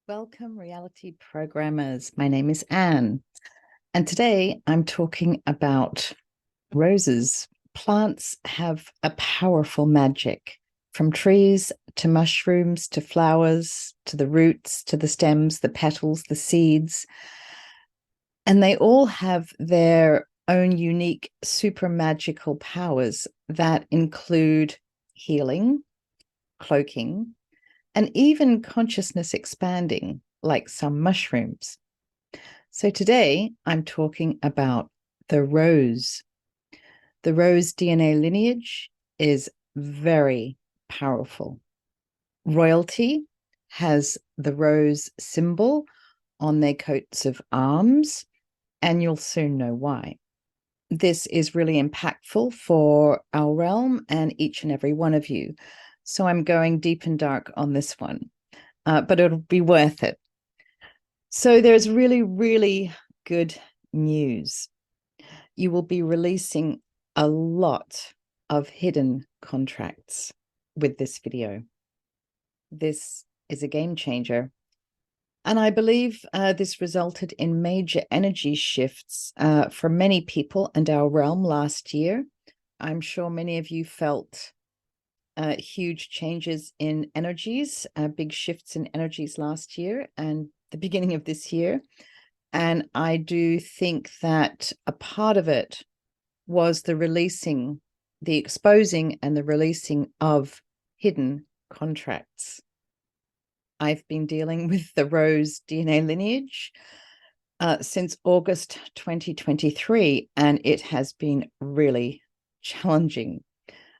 Welcome, reality programmers. My name is Anne, and today I'm talking about roses. Plants have a powerful magic, from trees to mushrooms to flowers to the roots to the stems, the petals, the seeds, and they all have their own unique super magical powers that include healing, cloaking, and even consciousness expanding, like some mushrooms. So today I'm talking about the rose. The rose DNA lineage is very powerful. Royalty has the rose symbol on their coats of arms, and you'll soon know why. This is really impactful for our realm and each and every one of you. So I'm going deep and dark on this one, but it'll be worth it. So there's really, really good news. You will be releasing a lot of hidden contracts with this video. This is a game changer. And I believe this resulted in major energy shifts for many people and our realm last year. I'm sure many of you felt huge changes in energies, big shifts in energies last year and the beginning of this year. And I do think that a part of it was the releasing, the exposing and the releasing of hidden contracts. I've been dealing with the Rose DNA lineage since August 2023, and it has been really challenging.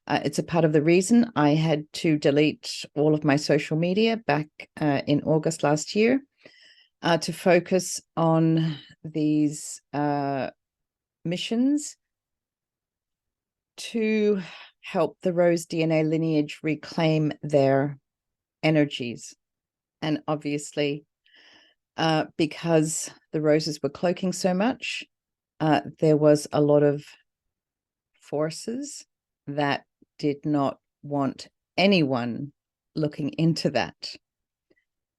It's a part of the reason I had to delete all of my social media back in August last year to focus on these missions to help the Rose DNA lineage reclaim their energies. And obviously, because the roses were cloaking so much, there was a lot of forces that did not want anyone looking into that.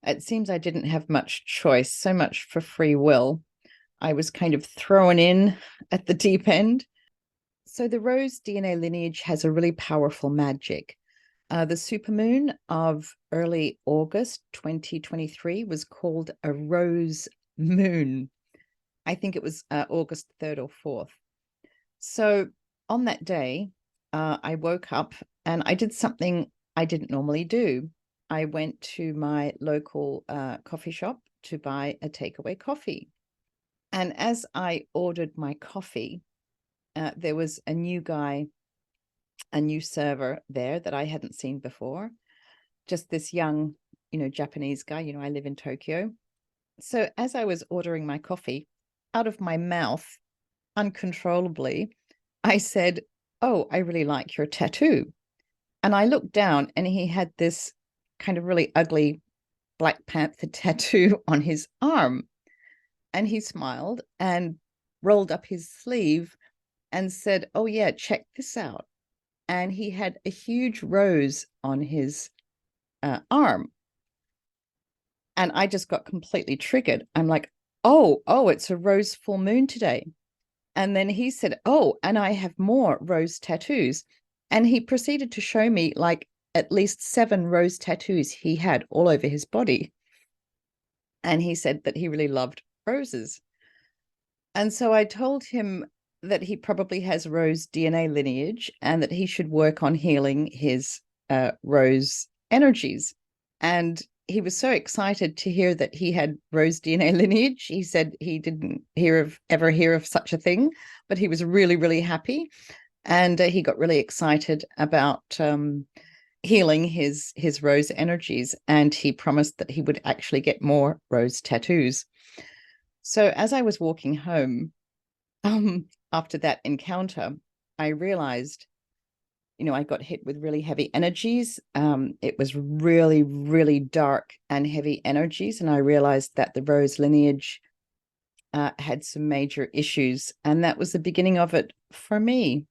It seems I didn't have much choice, so much for free will. I was kind of thrown in at the deep end. So the Rose DNA lineage has a really powerful magic. The supermoon of early August 2023 was called a rose moon. I think it was August 3rd or 4th. So on that day, I woke up and I did something I didn't normally do. I went to my local coffee shop to buy a takeaway coffee. And as I ordered my coffee, there was a new guy, a new server there that I hadn't seen before. Just this young, Japanese guy. I live in Tokyo. So as I was ordering my coffee, out of my mouth, uncontrollably, I said, "Oh, I really like your tattoo." And I looked down and he had this kind of really ugly Black Panther tattoo on his arm. And he smiled and rolled up his sleeve and said, "Oh, yeah, check this out." And he had a huge rose on his arm. And I just got completely triggered. I'm like, oh, it's a rose full moon today. And then he said, "Oh, and I have more rose tattoos." And he proceeded to show me like at least 7 rose tattoos he had all over his body. And he said that he really loved roses. And so I told him that he probably has rose DNA lineage and that he should work on healing his rose energies. And he was so excited to hear that he had rose DNA lineage. He said he didn't ever hear of such a thing, but he was really, really happy. And he got really excited about healing his rose energies. And he promised that he would actually get more rose tattoos. So as I was walking home after that encounter, I realized, I got hit with really heavy energies. It was really, really dark and heavy energies. And I realized that the Rose lineage had some major issues. And that was the beginning of it for me.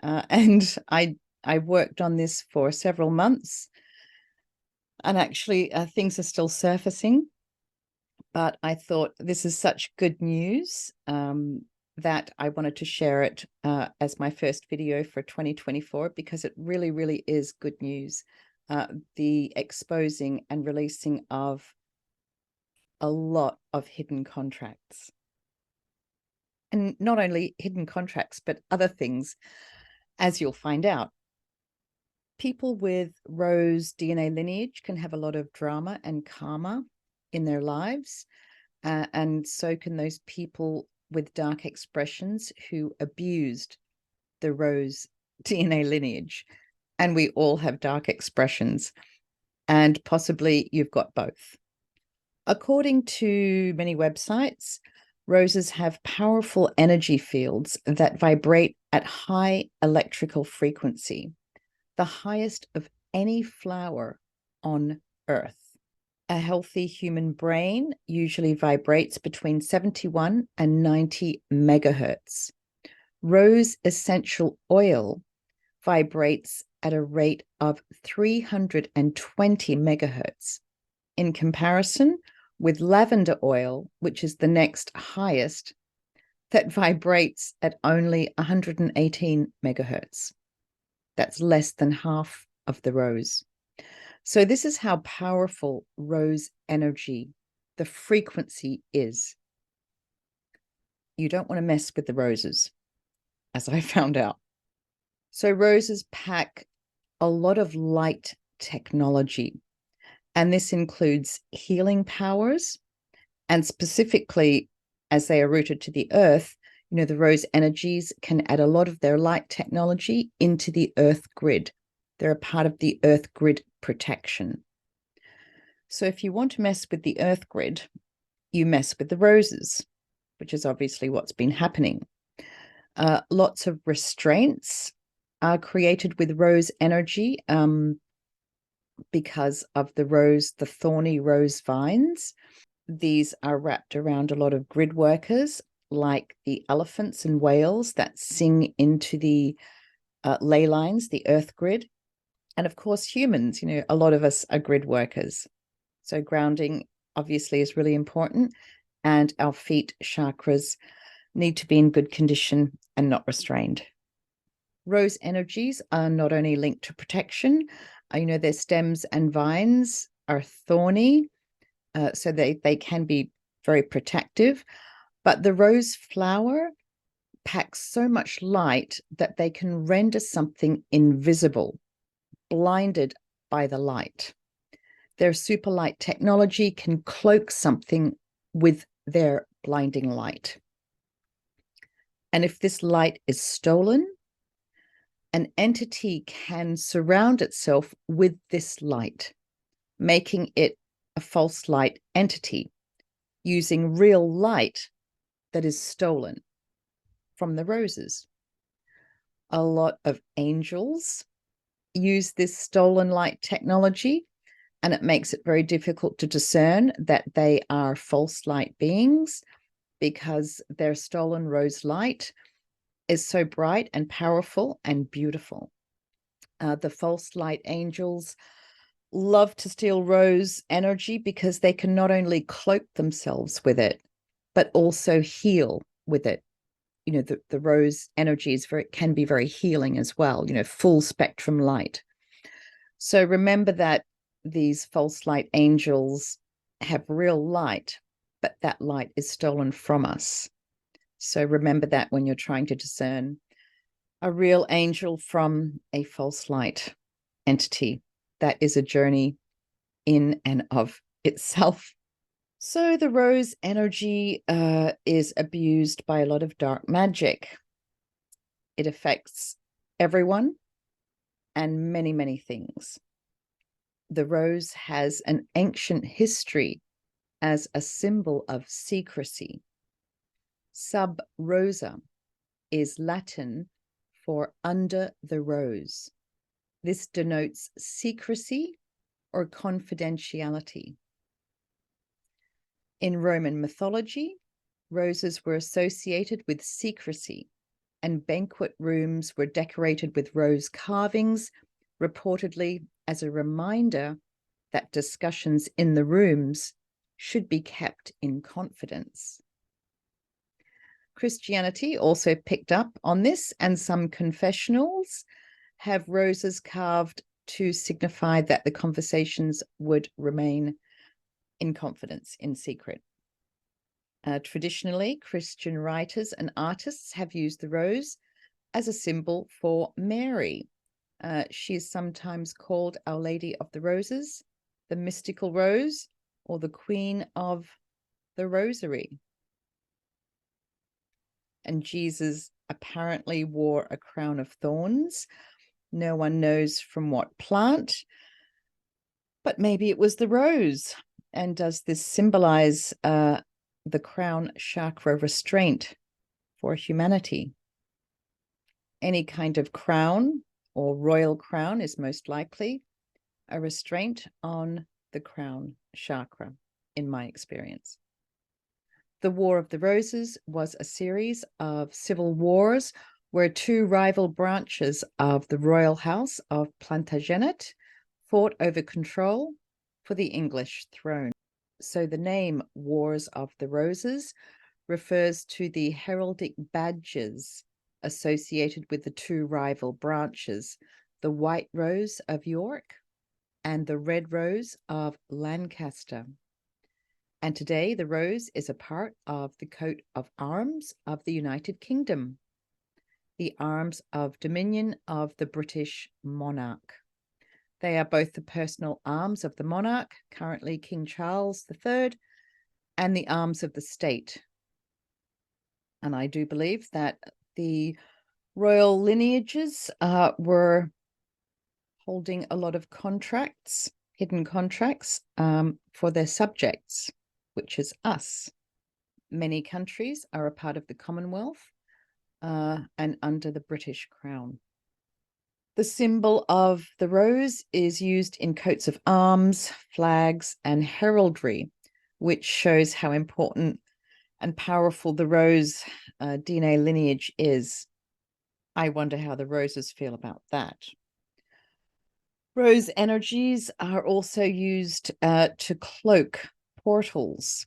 And I worked on this for several months. And actually, things are still surfacing. but I thought this is such good news that I wanted to share it as my first video for 2024, because it really, really is good news. The exposing and releasing of a lot of hidden contracts. And not only hidden contracts, but other things, as you'll find out. People with Rose DNA lineage can have a lot of drama and karma in their lives. And so can those people with dark expressions who abused the Rose DNA lineage. And we all have dark expressions, and possibly you've got both. According to many websites, roses have powerful energy fields that vibrate at high electrical frequency, the highest of any flower on Earth. A healthy human brain usually vibrates between 71 and 90 megahertz. Rose essential oil vibrates at a rate of 320 megahertz. In comparison with lavender oil, which is the next highest, that vibrates at only 118 megahertz. That's less than half of the rose. So this is how powerful rose energy, the frequency is. You don't want to mess with the roses, as I found out. So roses pack a lot of light technology, and this includes healing powers, and specifically as they are rooted to the earth, the rose energies can add a lot of their light technology into the earth grid. They're a part of the earth grid protection. So if you want to mess with the earth grid, you mess with the roses, which is obviously what's been happening. Lots of restraints are created with rose energy because of the thorny rose vines. These are wrapped around a lot of grid workers, like the elephants and whales that sing into the ley lines, the earth grid. And of course, humans, a lot of us are grid workers. So grounding obviously is really important. And our feet chakras need to be in good condition and not restrained. Rose energies are not only linked to protection, their stems and vines are thorny, so they can be very protective, but the rose flower packs so much light that they can render something invisible, blinded by the light. Their super light technology can cloak something with their blinding light. And if this light is stolen, an entity can surround itself with this light, making it a false light entity, using real light that is stolen from the roses. A lot of angels use this stolen light technology, and it makes it very difficult to discern that they are false light beings, because their stolen rose light is so bright and powerful and beautiful. The false light angels love to steal rose energy because they can not only cloak themselves with it, but also heal with it. The rose energy can be very healing as well, full spectrum light. So remember that these false light angels have real light, but that light is stolen from us. So remember that when you're trying to discern a real angel from a false light entity. That is a journey in and of itself. So the rose energy is abused by a lot of dark magic. It affects everyone and many, many things. The rose has an ancient history as a symbol of secrecy. Sub rosa is Latin for under the rose. This denotes secrecy or confidentiality. In Roman mythology, roses were associated with secrecy, and banquet rooms were decorated with rose carvings, reportedly as a reminder that discussions in the rooms should be kept in confidence. Christianity also picked up on this, and some confessionals have roses carved to signify that the conversations would remain in confidence, in secret. Traditionally, Christian writers and artists have used the rose as a symbol for Mary. She is sometimes called Our Lady of the Roses, the mystical rose, or the Queen of the Rosary. And Jesus apparently wore a crown of thorns. No one knows from what plant, but maybe it was the rose. And does this symbolize the crown chakra restraint for humanity? Any kind of crown or royal crown is most likely a restraint on the crown chakra, in my experience. The War of the Roses was a series of civil wars where two rival branches of the royal house of Plantagenet fought over control for the English throne. So the name Wars of the Roses refers to the heraldic badges associated with the two rival branches, the White Rose of York and the Red Rose of Lancaster. And today the rose is a part of the coat of arms of the United Kingdom, the arms of dominion of the British monarch. They are both the personal arms of the monarch, currently King Charles III, and the arms of the state. And I do believe that the royal lineages were holding a lot of contracts, hidden contracts, for their subjects, which is us. Many countries are a part of the Commonwealth and under the British Crown. The symbol of the rose is used in coats of arms, flags, and heraldry, which shows how important and powerful the rose DNA lineage is. I wonder how the roses feel about that. Rose energies are also used to cloak portals.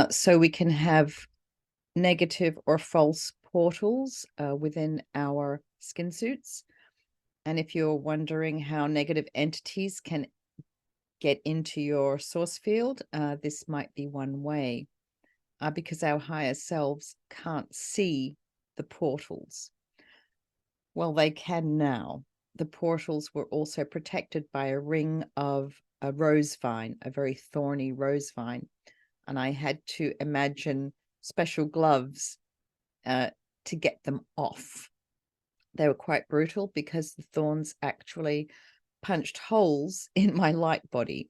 So we can have negative or false portals within our skin suits. And if you're wondering how negative entities can get into your source field, this might be one way, because our higher selves can't see the portals. Well, they can now. The portals were also protected by a ring of a rose vine, a very thorny rose vine. And I had to imagine special gloves to get them off. They were quite brutal because the thorns actually punched holes in my light body.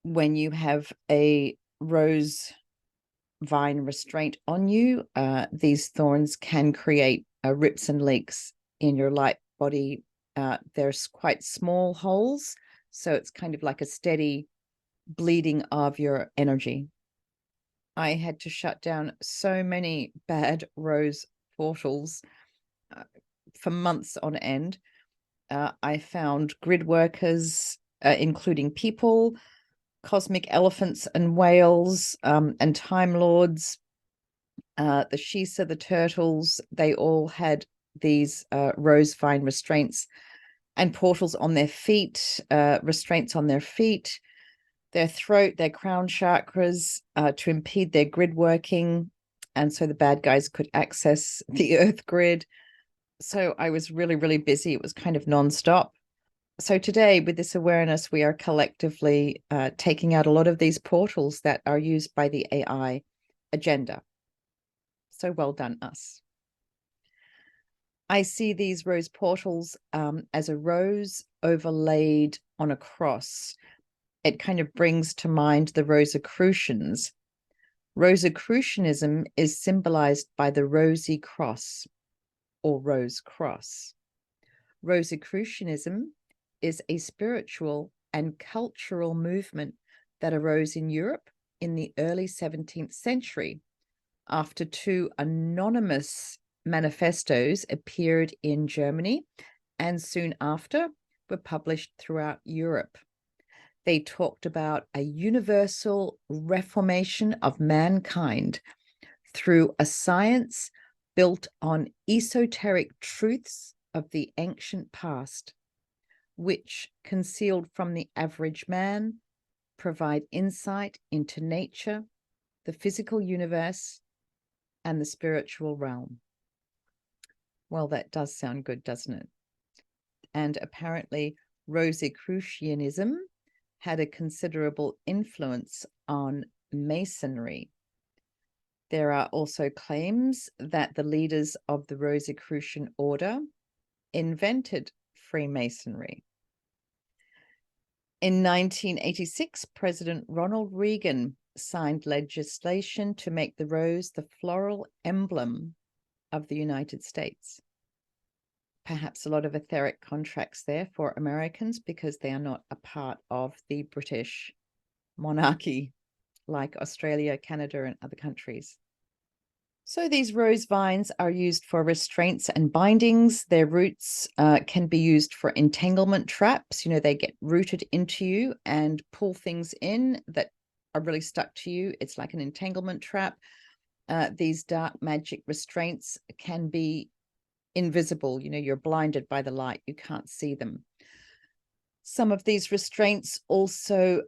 When you have a rose vine restraint on you, these thorns can create rips and leaks in your light body. There's quite small holes, so it's kind of like a steady bleeding of your energy. I had to shut down so many bad rose portals for months on end. I found grid workers, including people, cosmic elephants and whales, and time lords, the Shisa, the turtles. They all had these rose vine restraints and portals on their feet, restraints on their feet, their throat, their crown chakras, to impede their grid working. And so the bad guys could access the earth grid. So I was really, really busy. It was kind of nonstop. So today, with this awareness, we are collectively taking out a lot of these portals that are used by the AI agenda. So well done, us. I see these rose portals as a rose overlaid on a cross. It kind of brings to mind the Rosicrucians. Rosicrucianism is symbolized by the rosy cross or rose cross. Rosicrucianism is a spiritual and cultural movement that arose in Europe in the early 17th century after two anonymous manifestos appeared in Germany and soon after were published throughout Europe. They talked about a universal reformation of mankind through a science built on esoteric truths of the ancient past, which, concealed from the average man, provide insight into nature, the physical universe, and the spiritual realm. Well, that does sound good, doesn't it? And apparently, Rosicrucianism had a considerable influence on Masonry. There are also claims that the leaders of the Rosicrucian order invented Freemasonry. In 1986, President Ronald Reagan signed legislation to make the rose the floral emblem of the United States. Perhaps a lot of etheric contracts there for Americans because they are not a part of the British monarchy like Australia, Canada, and other countries. So these rose vines are used for restraints and bindings. Their roots can be used for entanglement traps. You know, they get rooted into you and pull things in that are really stuck to you. It's like an entanglement trap. These dark magic restraints can be invisible. You know, you're blinded by the light. You can't see them. Some of these restraints also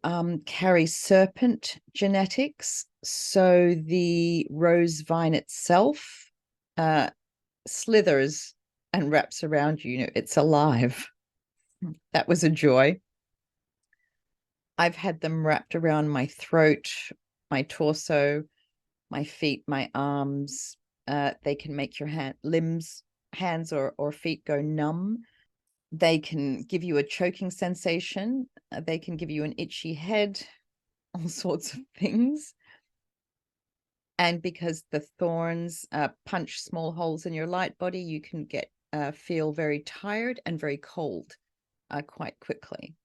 carry serpent genetics. So the rose vine itself slithers and wraps around you. You know, it's alive. That was a joy. I've had them wrapped around my throat, my torso, my feet, my arms. They can make your hands or feet go numb. They can give you a choking sensation. They can give you an itchy head, all sorts of things. And because the thorns punch small holes in your light body, you can feel very tired and very cold quite quickly.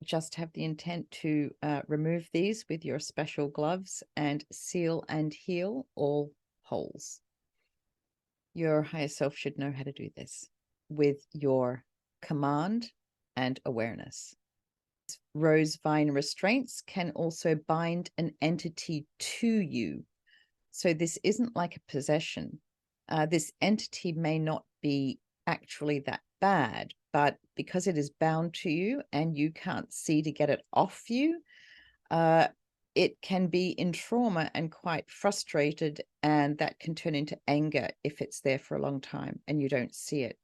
Just have the intent to remove these with your special gloves and seal and heal all holes. Your higher self should know how to do this with your command and awareness. Rose vine restraints can also bind an entity to you. So this isn't like a possession. This entity may not be actually that bad, but because it is bound to you and you can't see to get it off you, it can be in trauma and quite frustrated, and that can turn into anger if it's there for a long time and you don't see it.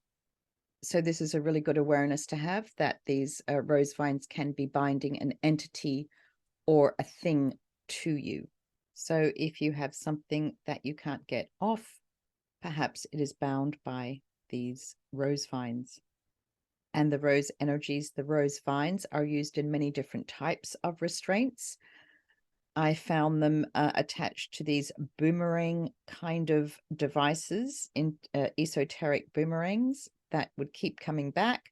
So this is a really good awareness to have, that these rose vines can be binding an entity or a thing to you. So if you have something that you can't get off, perhaps it is bound by these rose vines. And the rose energies, the rose vines, are used in many different types of restraints. I found them attached to these boomerang kind of devices, in esoteric boomerangs that would keep coming back.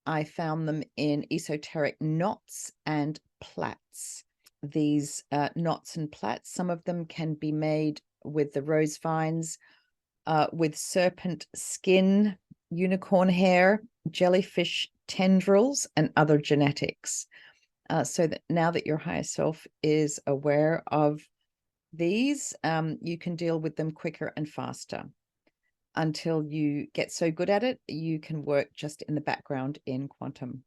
I found them in esoteric knots and plaits. These knots and plaits, some of them can be made with the rose vines, with serpent skin, unicorn hair, jellyfish tendrils, and other genetics. So that now that your higher self is aware of these, you can deal with them quicker and faster. Until you get so good at it, you can work just in the background in quantum.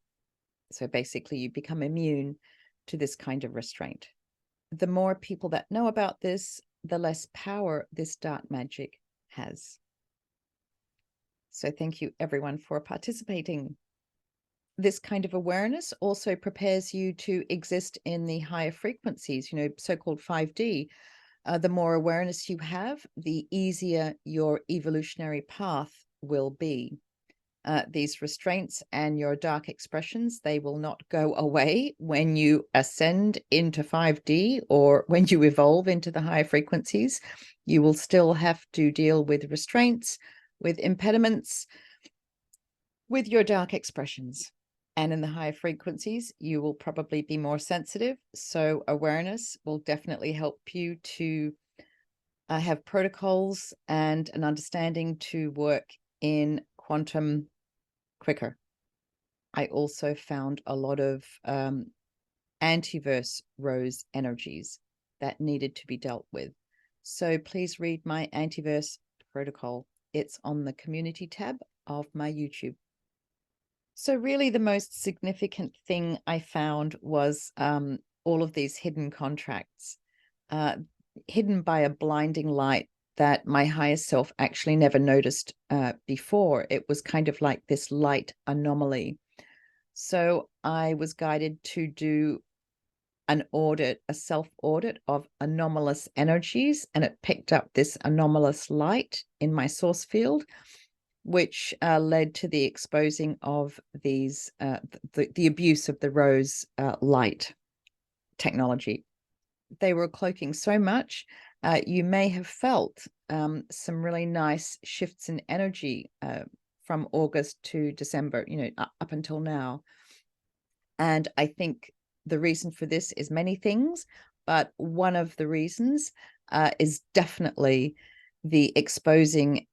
So basically, you become immune to this kind of restraint. The more people that know about this, the less power this dark magic has. So thank you, everyone, for participating. This kind of awareness also prepares you to exist in the higher frequencies, you know, so-called 5D. The more awareness you have, the easier your evolutionary path will be. These restraints and your dark expressions, they will not go away when you ascend into 5D or when you evolve into the higher frequencies. You will still have to deal with restraints, with impediments, with your dark expressions. And in the higher frequencies, you will probably be more sensitive. So awareness will definitely help you to have protocols and an understanding to work in quantum quicker. I also found a lot of antiverse rose energies that needed to be dealt with. So please read my antiverse protocol. It's on the community tab of my YouTube. So really the most significant thing I found was all of these hidden contracts, hidden by a blinding light that my higher self actually never noticed before. It was kind of like this light anomaly. So I was guided to do an audit, a self-audit of anomalous energies, and it picked up this anomalous light in my source field, which led to the exposing of these, the abuse of the rose light technology. They were cloaking so much. You may have felt some really nice shifts in energy from August to December, up until now. And I think the reason for this is many things, but one of the reasons is definitely the exposing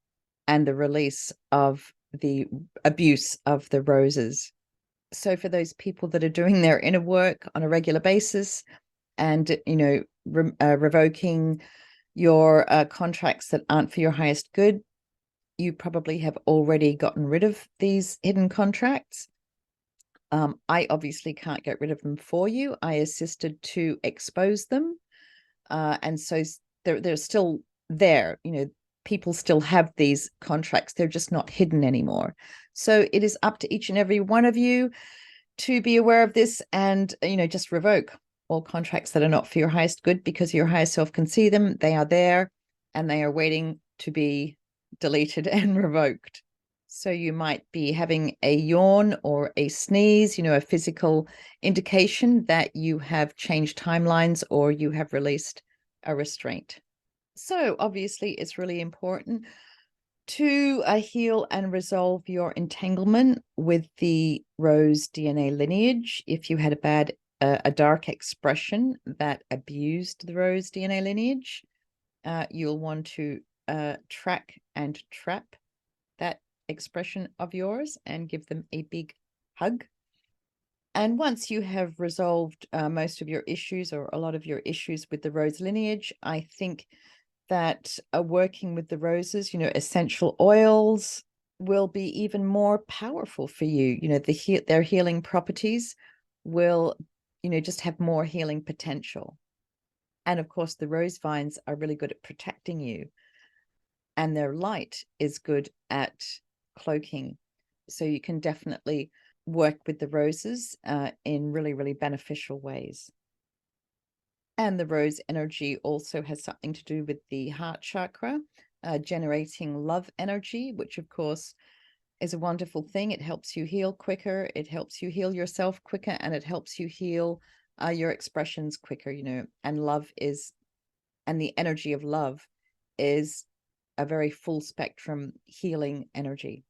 and the release of the abuse of the roses. So for those people that are doing their inner work on a regular basis and, revoking your contracts that aren't for your highest good, you probably have already gotten rid of these hidden contracts. I obviously can't get rid of them for you. I assisted to expose them. And so they're still there. People still have these contracts. They're just not hidden anymore. So it is up to each and every one of you to be aware of this and, just revoke all contracts that are not for your highest good, because your higher self can see them. They are there and they are waiting to be deleted and revoked. So you might be having a yawn or a sneeze, a physical indication that you have changed timelines or you have released a restraint. So obviously it's really important to heal and resolve your entanglement with the rose DNA lineage. If you had a dark expression that abused the rose DNA lineage, you'll want to track and trap that expression of yours and give them a big hug. And once you have resolved most of your issues or a lot of your issues with the rose lineage, I think that working with the roses, essential oils will be even more powerful for you. Their healing properties will, just have more healing potential. And of course, the rose vines are really good at protecting you, and their light is good at cloaking. So you can definitely work with the roses in really, really beneficial ways. And the rose energy also has something to do with the heart chakra, generating love energy, which of course is a wonderful thing. It helps you heal quicker. It helps you heal yourself quicker, and it helps you heal your expressions quicker, and the energy of love is a very full spectrum healing energy.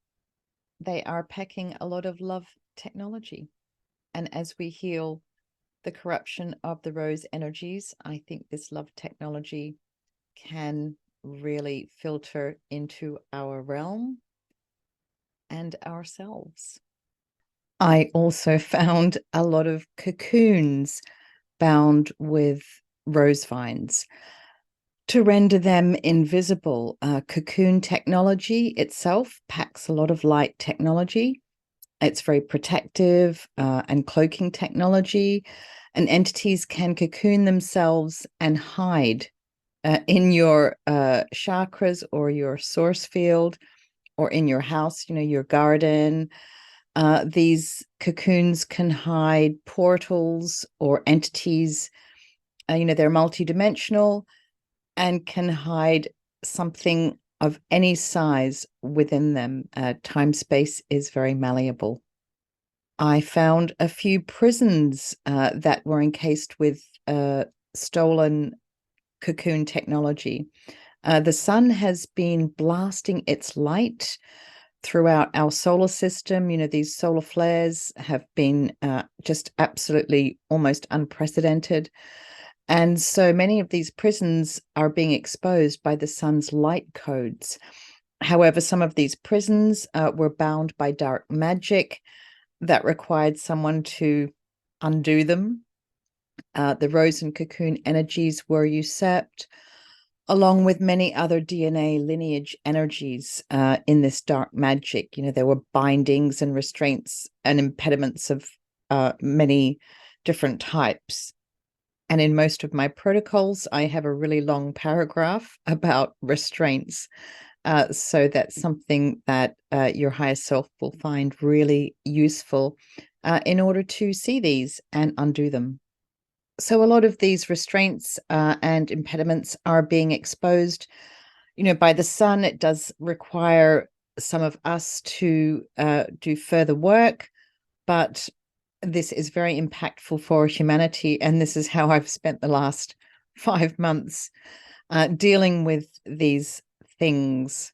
They are packing a lot of love technology. And as we heal the corruption of the rose energies, I think this love technology can really filter into our realm and ourselves. I also found a lot of cocoons bound with rose vines to render them invisible. Cocoon technology itself packs a lot of light technology. It's very protective and cloaking technology, and entities can cocoon themselves and hide in your chakras or your source field or in your house, your garden. These cocoons can hide portals or entities. They're multidimensional and can hide something of any size within them. Time-space is very malleable. I found a few prisons that were encased with stolen cocoon technology. The sun has been blasting its light throughout our solar system. These solar flares have been just absolutely almost unprecedented. And so many of these prisons are being exposed by the sun's light codes. However, some of these prisons were bound by dark magic that required someone to undo them. The rose and cocoon energies were usurped, along with many other DNA lineage energies in this dark magic. There were bindings and restraints and impediments of many different types. And in most of my protocols, I have a really long paragraph about restraints. So that's something that your higher self will find really useful in order to see these and undo them. So a lot of these restraints and impediments are being exposed, by the sun. It does require some of us to do further work, but this is very impactful for humanity. And this is how I've spent the last 5 months dealing with these things.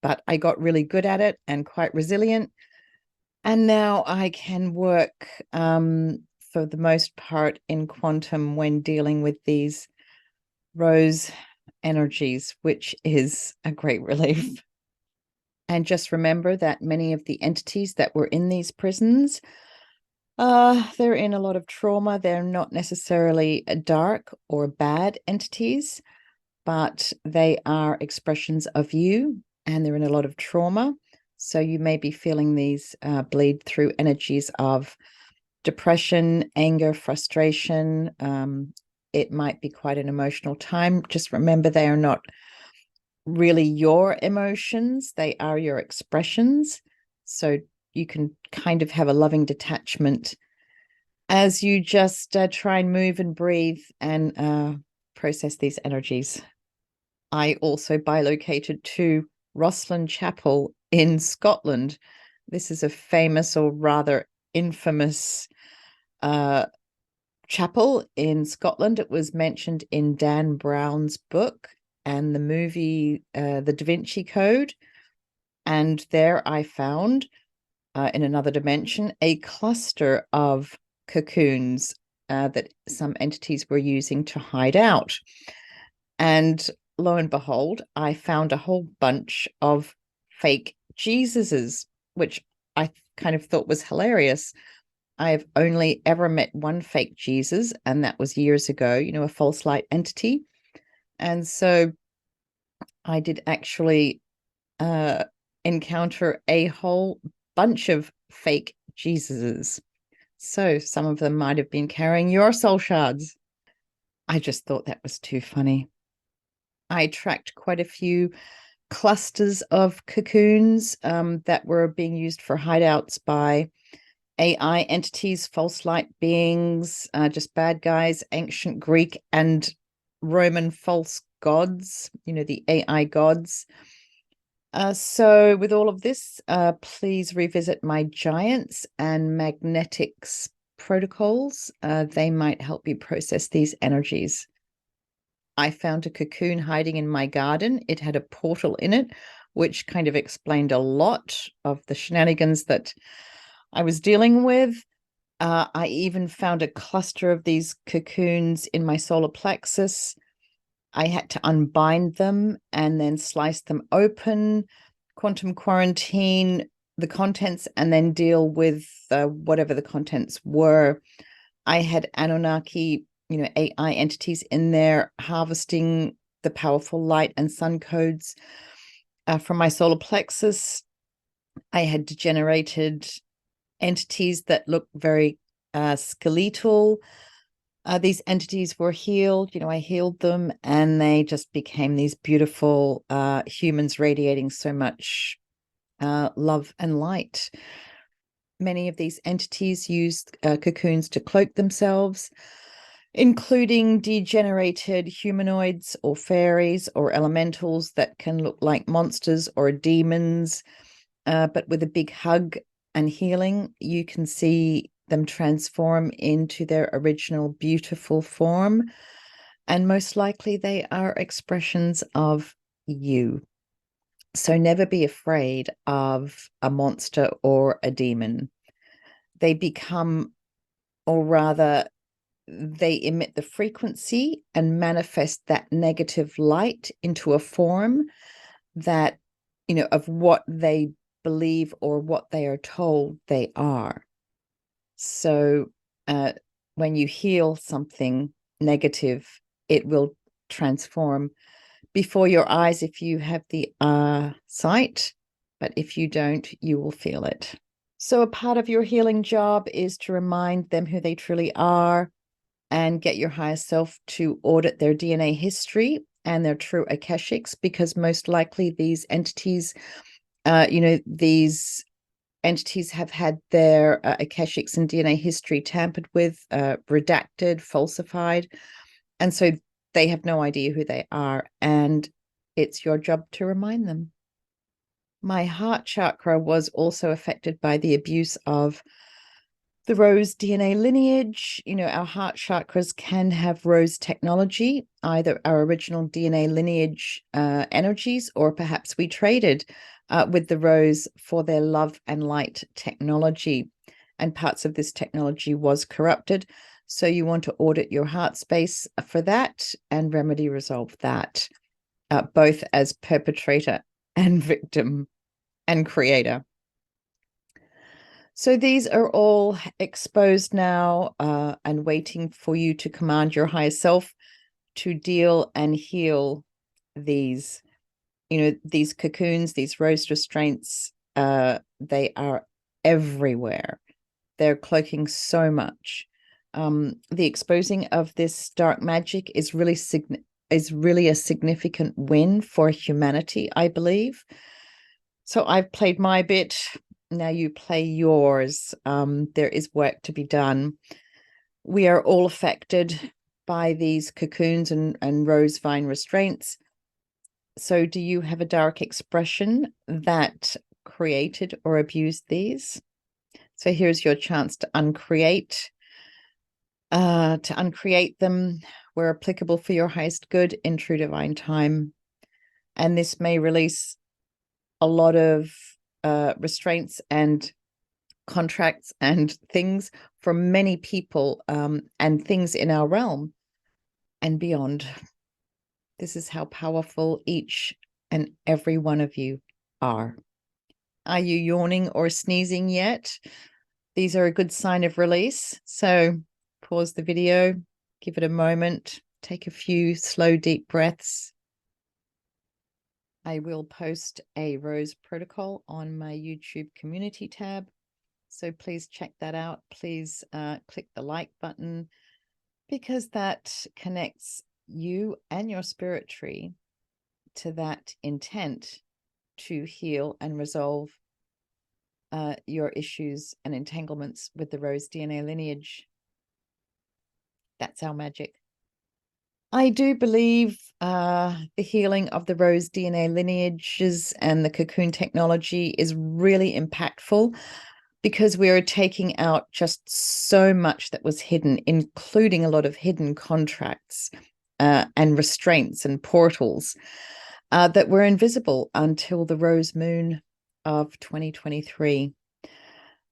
But I got really good at it and quite resilient. And now I can work for the most part in quantum when dealing with these rose energies, which is a great relief. And just remember that many of the entities that were in these prisons, they're in a lot of trauma. They're not necessarily dark or bad entities, but they are expressions of you, and they're in a lot of trauma. So you may be feeling these bleed through energies of depression, anger, frustration. It might be quite an emotional time. Just remember, they are not really your emotions. They are your expressions. So you can kind of have a loving detachment as you just try and move and breathe and process these energies. I also bilocated to Rosslyn Chapel in Scotland. This is a famous, or rather infamous, chapel in Scotland. It was mentioned in Dan Brown's book and the movie The Da Vinci Code. And there I found, in another dimension, a cluster of cocoons that some entities were using to hide out. And lo and behold, I found a whole bunch of fake Jesuses, which I kind of thought was hilarious. I've only ever met one fake Jesus, and that was years ago, a false light entity. And so I did actually encounter a whole bunch of fake Jesuses. So some of them might have been carrying your soul shards. I just thought that was too funny. I tracked quite a few clusters of cocoons that were being used for hideouts by AI entities, false light beings, just bad guys, ancient Greek and Roman false gods, the AI gods. So with all of this, please revisit my giants and magnetics protocols. They might help you process these energies. I found a cocoon hiding in my garden. It had a portal in it, which kind of explained a lot of the shenanigans that I was dealing with. I even found a cluster of these cocoons in my solar plexus. I had to unbind them and then slice them open, quantum quarantine the contents, and then deal with whatever the contents were. I had Anunnaki, AI entities in there harvesting the powerful light and sun codes from my solar plexus. I had degenerated entities that look very skeletal. These entities were healed. I healed them, and they just became these beautiful humans radiating so much love and light. Many of these entities used cocoons to cloak themselves, including degenerated humanoids or fairies or elementals that can look like monsters or demons. But with a big hug and healing, you can see them transform into their original beautiful form. And most likely they are expressions of you. So never be afraid of a monster or a demon. They become, or rather, they emit the frequency and manifest that negative light into a form that, of what they believe or what they are told they are. So when you heal something negative, it will transform before your eyes if you have the sight, but if you don't, you will feel it. So a part of your healing job is to remind them who they truly are and get your higher self to audit their DNA history and their true akashics, because most likely these entities, these entities have had their akashics and DNA history tampered with, redacted, falsified, and so they have no idea who they are, and it's your job to remind them. My heart chakra was also affected by the abuse of the rose DNA lineage. Our heart chakras can have rose technology, either our original DNA lineage energies, or perhaps we traded with the rose for their love and light technology. And parts of this technology was corrupted. So you want to audit your heart space for that and remedy resolve that, both as perpetrator and victim and creator. So these are all exposed now and waiting for you to command your higher self to deal and heal these, these cocoons, these rose restraints. They are everywhere. They're cloaking so much. The exposing of this dark magic is really a significant win for humanity, I believe. So I've played my bit. Now you play yours. There is work to be done. We are all affected by these cocoons and rose vine restraints. So do you have a dark expression that created or abused these? So here's your chance to uncreate them where applicable for your highest good in true divine time. And this may release a lot of restraints and contracts and things from many people and things in our realm and beyond. This is how powerful each and every one of you are. Are you yawning or sneezing yet? These are a good sign of release. So pause the video, give it a moment, take a few slow, deep breaths. I will post a rose protocol on my YouTube community tab. So please check that out. Please click the like button, because that connects you and your spirit tree to that intent to heal and resolve your issues and entanglements with the rose DNA lineage. That's our magic. I do believe the healing of the rose DNA lineages and the cocoon technology is really impactful, because we are taking out just so much that was hidden, including a lot of hidden contracts and restraints and portals that were invisible until the rose moon of 2023.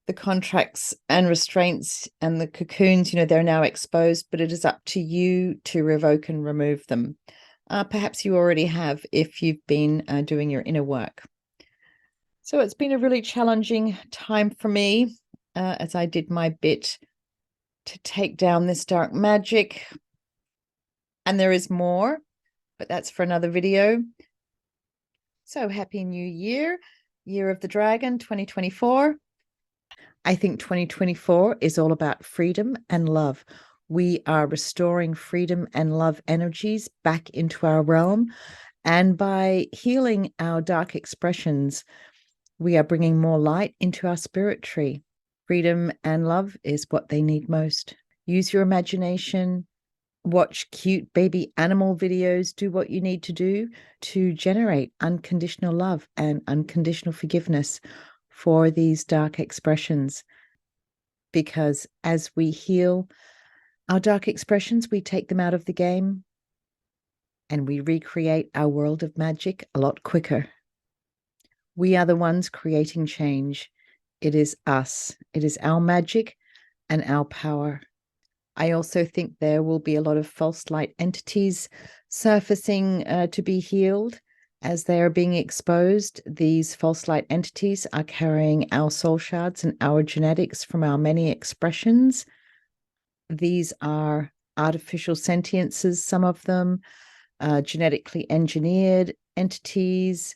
The contracts and restraints and the cocoons, they're now exposed, but it is up to you to revoke and remove them. Perhaps you already have if you've been doing your inner work. So it's been a really challenging time for me as I did my bit to take down this dark magic. And there is more, but that's for another video. So happy new year, year of the dragon 2024. I think 2024 is all about freedom and love. We are restoring freedom and love energies back into our realm. And by healing our dark expressions, we are bringing more light into our spirit tree. Freedom and love is what they need most. Use your imagination, watch cute baby animal videos, do what you need to do to generate unconditional love and unconditional forgiveness for these dark expressions. Because as we heal our dark expressions, we take them out of the game and we recreate our world of magic a lot quicker. We are the ones creating change. It is us. It is our magic and our power. I also think there will be a lot of false light entities surfacing to be healed. As they are being exposed, these false light entities are carrying our soul shards and our genetics from our many expressions. these are artificial sentiences, some of them, genetically engineered entities.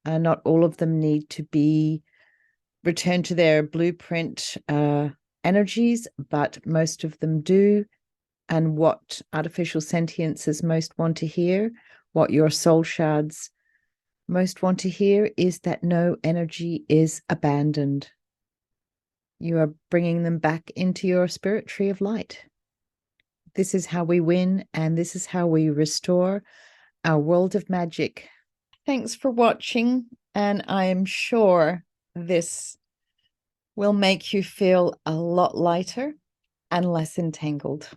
Not all of them need to be returned to their blueprint energies, but most of them do. And what artificial sentiences most want to hear, what your soul shards most want to hear, is that no energy is abandoned. You are bringing them back into your spirit tree of light. This is how we win, and this is how we restore our world of magic. Thanks for watching, and I am sure this will make you feel a lot lighter and less entangled.